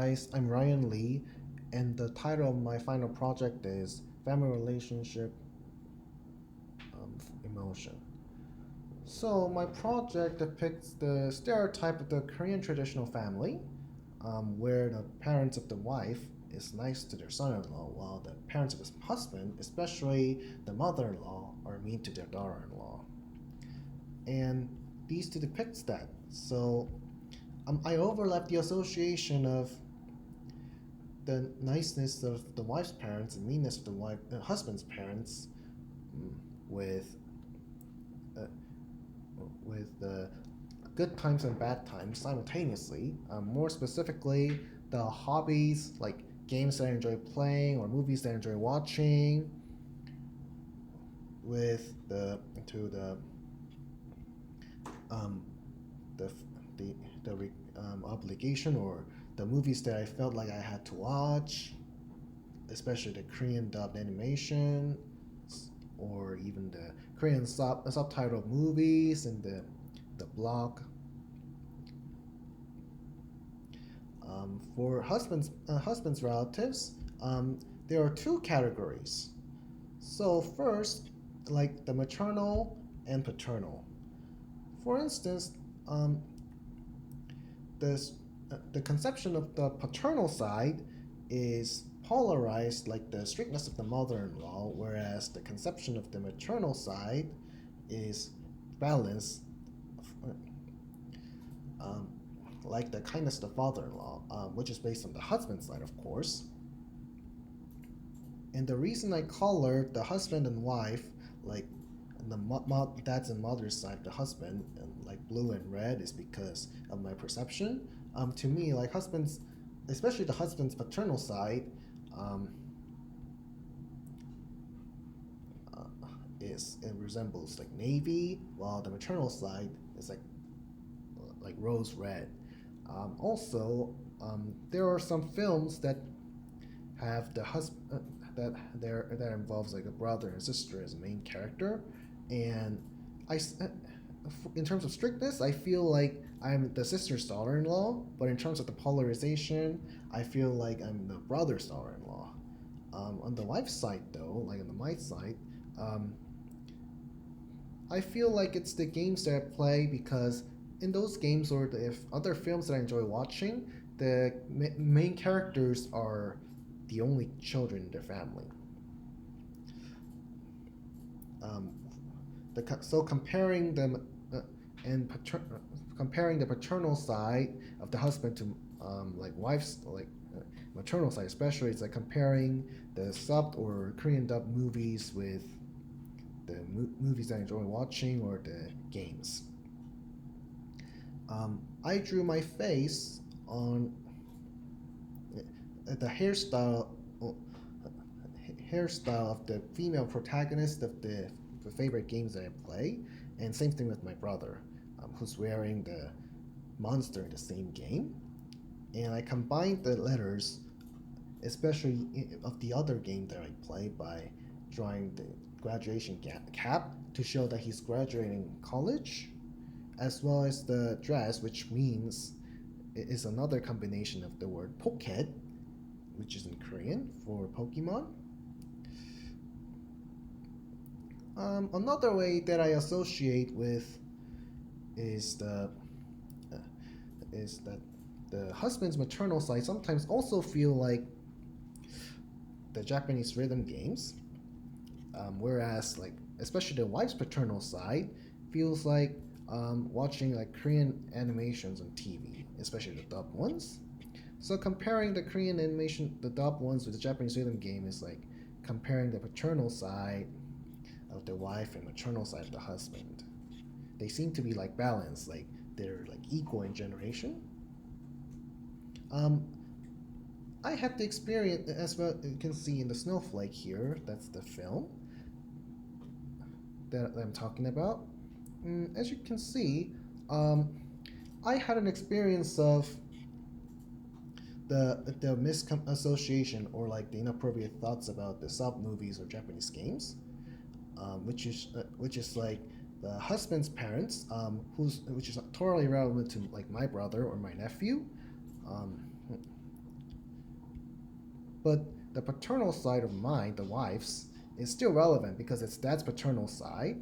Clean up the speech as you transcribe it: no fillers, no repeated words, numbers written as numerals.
Guys, I'm Ryan Lee, and the title of my final project is Family Relationship Emotion. So, my project depicts the stereotype of the Korean traditional family, where the parents of the wife is nice to their son-in-law, while the parents of his husband, especially the mother-in-law, are mean to their daughter-in-law. And these two depicts that. So, I overlap the association of the niceness of the wife's parents and meanness of the husband's parents mm, with uh, with the good times and bad times simultaneously. More specifically, the hobbies like games that I enjoy playing or movies that I enjoy watching, with the um, the the obligation or the movies that I felt like I had to watch, especially the Korean dubbed animation, or even the Korean subtitled movies and the blog. For husband's relatives, there are two categories. So first, like the maternal and paternal. For instance, um, this the conception of the paternal side is polarized like the strictness of the mother-in-law, whereas the conception of the maternal side is balanced, um, like the kindness of the father-in-law, which is based on the husband's side, of course. And the reason I color the husband and wife like the dad's and mother's side, the husband, and like blue and red is because of my perception. To me, like husbands, especially the husband's paternal side, um, uh, is it resembles like navy, while the maternal side is like rose red. Also, there are some films that have the husband that involves like a brother and sister as a main character, and I in terms of strictness, I feel like I'm the sister's daughter-in-law, but in terms of the polarization, I feel like I'm the brother's daughter-in-law. On the wife's side, though, like on the my side, um, I feel like it's the games that I play because in those games or if other films that I enjoy watching, the main characters are the only children in their family. Um, so comparing them and comparing the paternal side of the husband to like wife's maternal side, especially it's like comparing the subbed or Korean dubbed movies with the movies that I enjoy watching or the games. I drew my face on the hairstyle of the female protagonist of the favorite games that I play, and same thing with my brother, who's wearing the monster in the same game. And I combined the letters, especially of the other game that I play, by drawing the graduation cap to show that he's graduating college, as well as the dress, which means it is another combination of the word Poket, which is in Korean for Pokemon. Another way that I associate with is the uh, is that the husband's maternal side sometimes also feel like the Japanese rhythm games, whereas like especially the wife's paternal side feels like watching like Korean animations on TV, especially the dubbed ones. So comparing the Korean animation, the dubbed ones with the Japanese rhythm game is like comparing the paternal side of the wife and maternal side of the husband. They seem to be like balanced, like they're like equal in generation. Um, I had the experience as well. You can see in the snowflake here. That's the film that I'm talking about. As you can see, um, I had an experience of the misassociation or like the inappropriate thoughts about the sub movies or Japanese games, which is like the husband's parents, which is totally relevant to like my brother or my nephew. Um, But the paternal side of mine, the wife's, is still relevant because it's dad's paternal side,